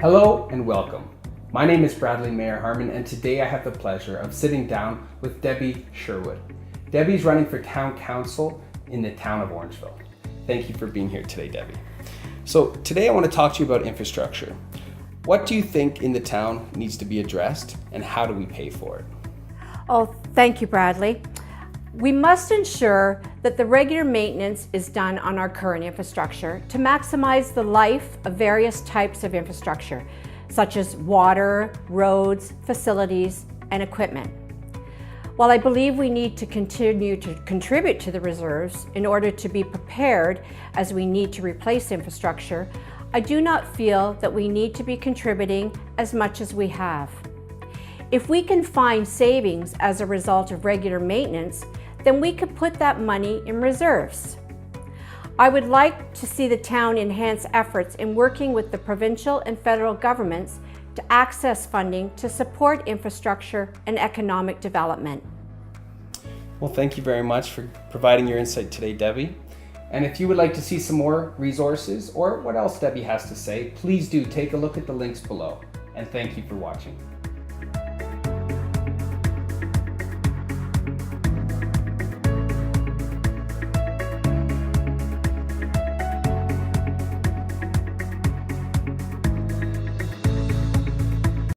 Hello and welcome. My name is Bradleymayerharman, and today I have the pleasure of sitting down with Debbie Sherwood. Debbie's running for town council in the town of Orangeville. Thank you for being here today, Debbie. So today I want to talk to you about infrastructure. What do you think in the town needs to be addressed, and how do we pay for it? Oh, thank you, Bradley. We must ensure that the regular maintenance is done on our current infrastructure to maximize the life of various types of infrastructure, such as water, roads, facilities, and equipment. While I believe we need to continue to contribute to the reserves in order to be prepared as we need to replace infrastructure, I do not feel that we need to be contributing as much as we have. If we can find savings as a result of regular maintenance, then we could put that money in reserves. I would like to see the town enhance efforts in working with the provincial and federal governments to access funding to support infrastructure and economic development. Well, thank you very much for providing your insight today, Debbie. And if you would like to see some more resources or what else Debbie has to say, please do take a look at the links below. And thank you for watching.